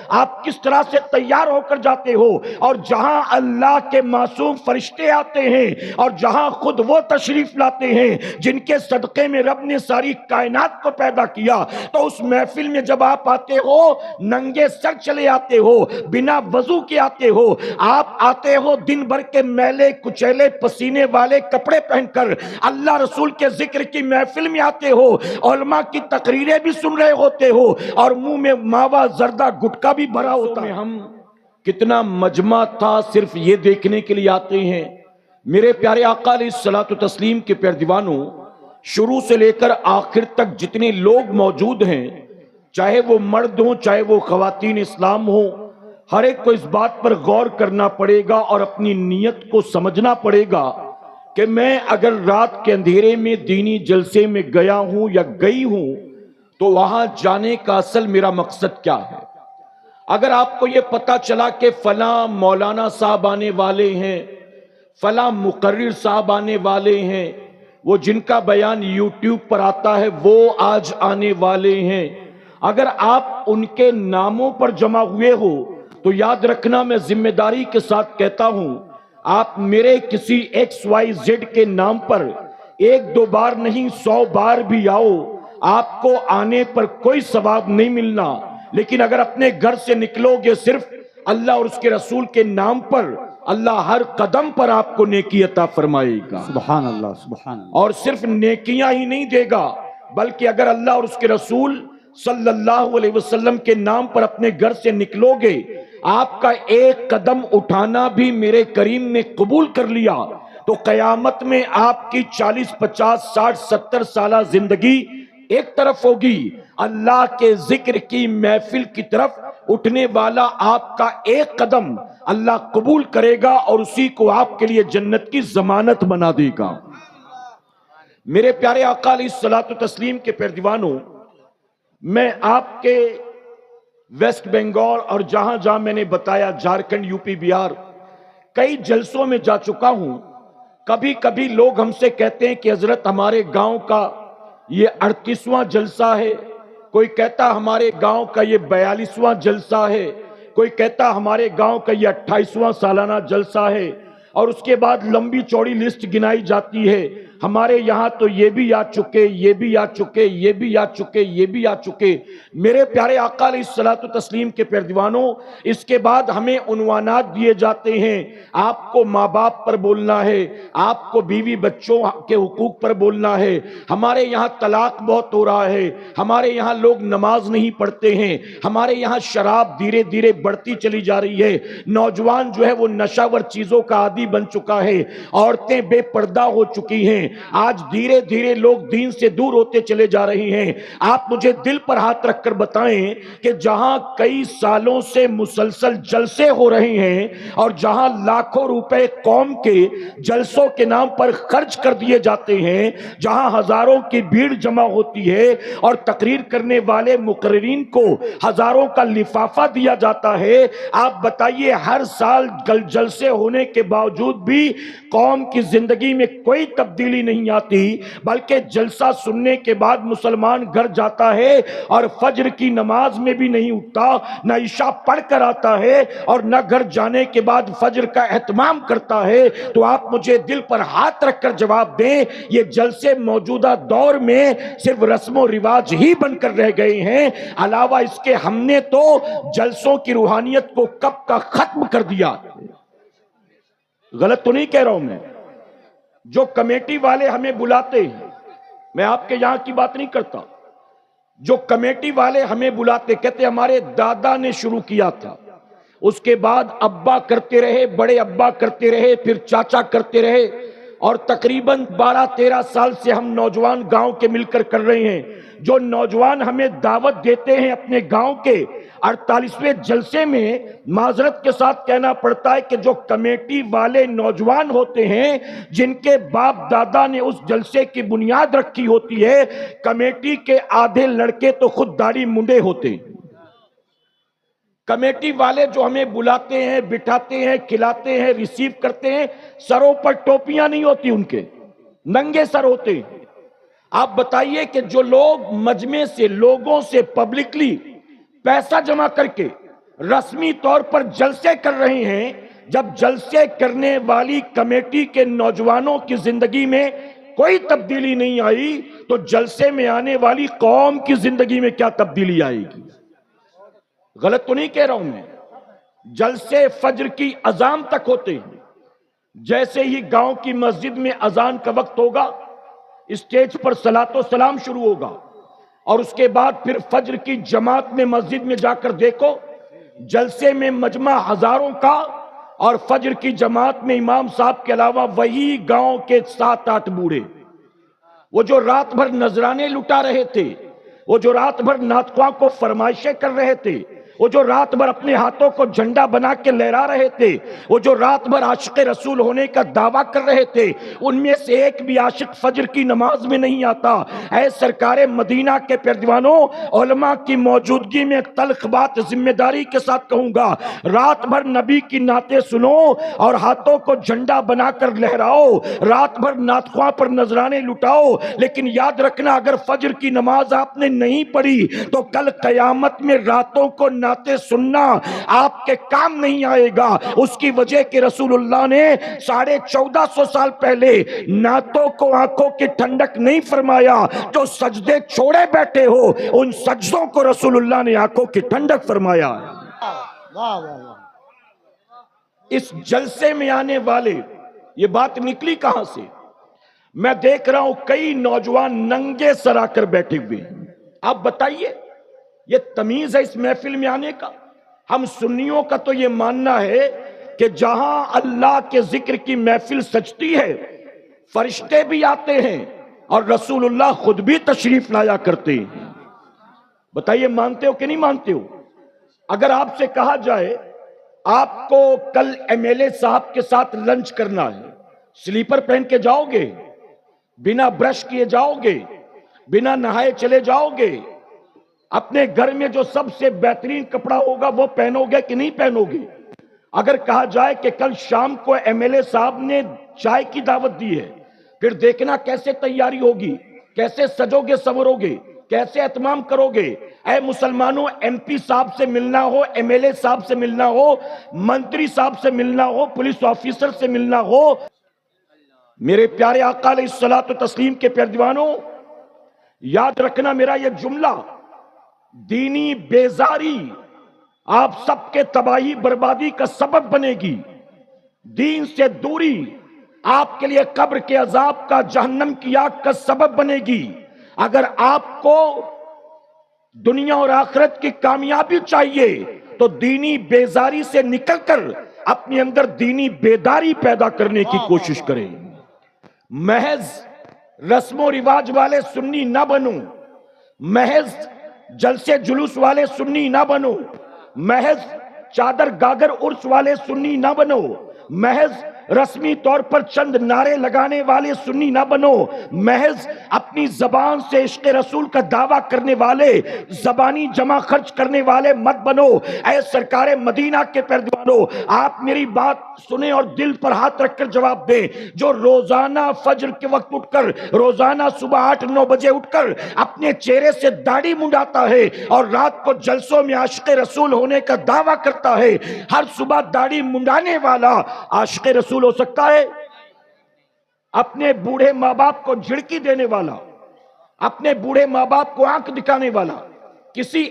آپ کس طرح سے تیار ہو کر جاتے ہو، اور جہاں اللہ کے معصوم فرشتے آتے ہیں اور جہاں خود وہ تشریف لاتے ہیں جن کے صدقے میں رب نے ساری کائنات کو پیدا کیا، تو اس محفل میں جب آپ آتے ہو ننگے سر چلے آتے ہو، بنا وضو کے آتے ہو، آپ آتے ہو دن بھر کے میلے کچیلے پسینے والے کپڑے پہن کر، اللہ رسول کے ذکر کی محفل میں آتے ہو، علماء کی تقریریں بھی سن رہے ہوتے ہو، اور منہ میں ماوا زردہ گٹکا بھی بھرا ہوتا ہے۔ ہم کتنا مجمع تھا صرف یہ دیکھنے کے لیے آتے ہیں۔ میرے پیارے آقا علیہ الصلوۃ والتسلیم کے پیارے دیوانوں، شروع سے لے کر آخر تک جتنے لوگ موجود ہیں، چاہے وہ مرد ہوں چاہے وہ خواتین اسلام ہوں، ہر ایک کو اس بات پر غور کرنا پڑے گا اور اپنی نیت کو سمجھنا پڑے گا کہ میں اگر رات کے اندھیرے میں دینی جلسے میں گیا ہوں یا گئی ہوں تو وہاں جانے کا اصل میرا مقصد کیا ہے۔ اگر آپ کو یہ پتا چلا کہ فلاں مولانا صاحب آنے والے ہیں، فلاں مقرر صاحب آنے والے ہیں، وہ جن کا بیان یوٹیوب پر آتا ہے وہ آج آنے والے ہیں، اگر آپ ان کے ناموں پر جمع ہوئے ہو تو یاد رکھنا، میں ذمہ داری کے ساتھ کہتا ہوں، آپ میرے کسی ایکس وائی زیڈ کے نام پر ایک دو بار نہیں 100 بار بھی آؤ، آپ کو آنے پر کوئی ثواب نہیں ملنا، لیکن اگر اپنے گھر سے نکلو گے صرف اللہ اور اس کے رسول کے نام پر، اللہ ہر قدم پر آپ کو نیکی عطا فرمائے گا۔ سبحان اللہ، سبحان اللہ۔ اور صرف نیکیاں ہی نہیں دے گا، بلکہ اگر اللہ اور اس کے رسول صلی اللہ علیہ وسلم کے نام پر اپنے گھر سے نکلو گے، آپ کا ایک قدم اٹھانا بھی میرے کریم نے قبول کر لیا، تو قیامت میں آپ کی 40 50 60 70 سالہ زندگی ایک طرف ہوگی، اللہ کے ذکر کی محفل کی طرف اٹھنے والا آپ کا ایک قدم اللہ قبول کرے گا اور اسی کو آپ کے لیے جنت کی ضمانت بنا دے گا۔ میرے پیارے آقا علیہ الصلوۃ والتسلیم کے پیارے دیوانوں، میں آپ کے ویسٹ بنگال اور جہاں جہاں میں نے بتایا جھارکھنڈ، یو پی، بہار، کئی جلسوں میں جا چکا ہوں۔ کبھی کبھی لوگ ہم سے کہتے ہیں کہ حضرت ہمارے گاؤں کا یہ 38واں جلسہ ہے، کوئی کہتا ہمارے گاؤں کا یہ 42واں جلسہ ہے، کوئی کہتا ہمارے گاؤں کا یہ 28واں سالانہ جلسہ ہے، اور اس کے بعد لمبی چوڑی لسٹ گنائی جاتی ہے، ہمارے یہاں تو یہ بھی آ چکے، یہ بھی آ چکے، یہ بھی آ چکے، یہ بھی آ چکے۔ میرے پیارے آقا علیہ الصلوۃ والتسلیم کے پیارے دیوانوں، اس کے بعد ہمیں عنوانات دیے جاتے ہیں، آپ کو ماں باپ پر بولنا ہے، آپ کو بیوی بچوں کے حقوق پر بولنا ہے، ہمارے یہاں طلاق بہت ہو رہا ہے، ہمارے یہاں لوگ نماز نہیں پڑھتے ہیں، ہمارے یہاں شراب دھیرے دھیرے بڑھتی چلی جا رہی ہے، نوجوان جو ہے وہ نشہ ور چیزوں کا عادی بن چکا ہے، عورتیں بے پردہ ہو چکی ہیں، آج دھیرے دھیرے لوگ دین سے دور ہوتے چلے جا رہے ہیں۔ آپ مجھے دل پر ہاتھ رکھ کر بتائیں کہ جہاں کئی سالوں سے مسلسل جلسے ہو رہے ہیں اور جہاں لاکھوں روپے قوم کے جلسوں کے نام پر خرچ کر دیے جاتے ہیں، جہاں ہزاروں کی بھیڑ جمع ہوتی ہے اور تقریر کرنے والے مقررین کو ہزاروں کا لفافہ دیا جاتا ہے، آپ بتائیے ہر سال جلسے ہونے کے باوجود بھی قوم کی زندگی میں کوئی تبدیلی نہیں آتی، بلکہ جلسہ سننے کے بعد مسلمان گھر جاتا ہے اور فجر کی نماز میں بھی نہیں اٹھتا، نہ عشاء پڑھ کر آتا ہے اور نہ گھر جانے کے بعد فجر کا اہتمام کرتا ہے۔ تو آپ مجھے دل پر ہاتھ رکھ کر جواب دیں، یہ جلسے موجودہ دور میں صرف رسم و رواج ہی بن کر رہ گئے ہیں، علاوہ اس کے ہم نے تو جلسوں کی روحانیت کو کب کا ختم کر دیا۔ غلط تو نہیں کہہ رہا ہوں میں؟ جو کمیٹی والے ہمیں بلاتے ہیں، میں آپ کے یہاں کی بات نہیں کرتا، جو کمیٹی والے ہمیں بلاتے کہتے ہمارے دادا نے شروع کیا تھا، اس کے بعد ابا کرتے رہے، بڑے ابا کرتے رہے، پھر چاچا کرتے رہے، اور تقریباً 12-13 سال سے ہم نوجوان گاؤں کے مل کر کر رہے ہیں۔ جو نوجوان ہمیں دعوت دیتے ہیں اپنے گاؤں کے 48ویں جلسے میں، معذرت کے ساتھ کہنا پڑتا ہے کہ جو کمیٹی والے نوجوان ہوتے ہیں جن کے باپ دادا نے اس جلسے کی بنیاد رکھی ہوتی ہے، کمیٹی کے آدھے لڑکے تو خود داڑھی منڈے ہوتے ہیں۔ کمیٹی والے جو ہمیں بلاتے ہیں، بٹھاتے ہیں، کھلاتے ہیں، ریسیو کرتے ہیں، سروں پر ٹوپیاں نہیں ہوتی، ان کے ننگے سر ہوتے ہیں۔ آپ بتائیے کہ جو لوگ مجمع سے، لوگوں سے پبلکلی پیسہ جمع کر کے رسمی طور پر جلسے کر رہے ہیں، جب جلسے کرنے والی کمیٹی کے نوجوانوں کی زندگی میں کوئی تبدیلی نہیں آئی تو جلسے میں آنے والی قوم کی زندگی میں کیا تبدیلی آئے گی؟ غلط تو نہیں کہہ رہا ہوں میں؟ جلسے فجر کی اذان تک ہوتے ہیں، جیسے ہی گاؤں کی مسجد میں اذان کا وقت ہوگا، اسٹیج پر صلاۃ و سلام شروع ہوگا، اور اس کے بعد پھر فجر کی جماعت میں مسجد میں جا کر دیکھو، جلسے میں مجمع ہزاروں کا، اور فجر کی جماعت میں امام صاحب کے علاوہ وہی گاؤں کے 7-8 بوڑھے، وہ جو رات بھر نذرانے لٹا رہے تھے، وہ جو رات بھر نعت خواں کو فرمائشیں کر رہے تھے، وہ جو رات بھر اپنے ہاتھوں کو جھنڈا بنا کے لہرا رہے تھے، وہ جو رات بھر عاشق رسول ہونے کا دعویٰ کر رہے تھے، ان میں سے ایک بھی عاشق فجر کی نماز میں نہیں آتا۔ اے سرکار مدینہ کے پیروانوں، علماء کی موجودگی میں تلخ بات ذمہ داری کے ساتھ کہوں گا، رات بھر نبی کی نعتیں سنو اور ہاتھوں کو جھنڈا بنا کر لہراؤ، رات بھر نعت خواں پر نذرانے لٹاؤ، لیکن یاد رکھنا اگر فجر کی نماز آپ نے نہیں پڑھی تو کل قیامت میں راتوں کو نعتیں سننا آپ کے کام نہیں آئے گا۔ اس کی وجہ کہ رسول اللہ نے 1450 سال پہلے نعتوں کو آنکھوں کی ٹھنڈک نہیں فرمایا، جو سجدے چھوڑے بیٹھے ہو ان سجدوں کو رسول اللہ نے آنکھوں کی ٹھنڈک فرمایا۔ اس جلسے میں آنے والے، یہ بات نکلی کہاں سے؟ میں دیکھ رہا ہوں کئی نوجوان ننگے سر آ کر بیٹھے ہوئے ہیں۔ آپ بتائیے یہ تمیز ہے اس محفل میں آنے کا؟ ہم سنیوں کا تو یہ ماننا ہے کہ جہاں اللہ کے ذکر کی محفل سجتی ہے فرشتے بھی آتے ہیں اور رسول اللہ خود بھی تشریف لایا کرتے ہیں۔ بتائیے مانتے ہو کہ نہیں مانتے ہو؟ اگر آپ سے کہا جائے آپ کو کل ایم ایل اے صاحب کے ساتھ لنچ کرنا ہے، سلیپر پہن کے جاؤ گے؟ بنا برش کیے جاؤ گے؟ بنا نہائے چلے جاؤ گے؟ اپنے گھر میں جو سب سے بہترین کپڑا ہوگا وہ پہنو گے کہ نہیں پہنو گے؟ اگر کہا جائے کہ کل شام کو ایم ایل اے صاحب نے چائے کی دعوت دی ہے، پھر دیکھنا کیسے تیاری ہوگی، کیسے سجو گے سورو گے، کیسے اہتمام کرو گے۔ اے مسلمانوں، ایم پی صاحب سے ملنا ہو، ایم ایل اے صاحب سے ملنا ہو، منتری صاحب سے ملنا ہو، پولیس آفیسر سے ملنا ہو، میرے پیارے آقا علیہ الصلوۃ والتسلیم کے پیروانوں، یاد رکھنا میرا یہ جملہ، دینی بیزاری آپ سب کے تباہی بربادی کا سبب بنے گی۔ دین سے دوری آپ کے لیے قبر کے عذاب کا، جہنم کی آگ کا سبب بنے گی۔ اگر آپ کو دنیا اور آخرت کی کامیابی چاہیے تو دینی بیزاری سے نکل کر اپنے اندر دینی بیداری پیدا کرنے کی کوشش کریں۔ محض رسم و رواج والے سنی نہ بنو، محض جلسے جلوس والے سنی نہ بنو، محض چادر گاگر عرس والے سنی نہ بنو، محض رسمی طور پر چند نعرے لگانے والے سنی نہ بنو، محض اپنی زبان سے عشق رسول کا دعویٰ کرنے والے، زبانی جمع خرچ کرنے والے مت بنو۔ اے سرکار مدینہ کے پیروانوں، آپ میری بات سنیں اور دل پر ہاتھ رکھ کر جواب دیں۔ جو روزانہ فجر کے وقت اٹھ کر، روزانہ صبح 8-9 بجے اٹھ کر اپنے چہرے سے داڑھی منڈاتا ہے اور رات کو جلسوں میں عاشق رسول ہونے کا دعویٰ کرتا ہے، ہر صبح داڑھی منڈانے والا عاشق رسول ہو سکتا ہے؟ اپنے بوڑھے ماں باپ کو جھڑکی دینے والا، اپنے بوڑھے ماں باپ کو آنکھ دکھانے والا، کسی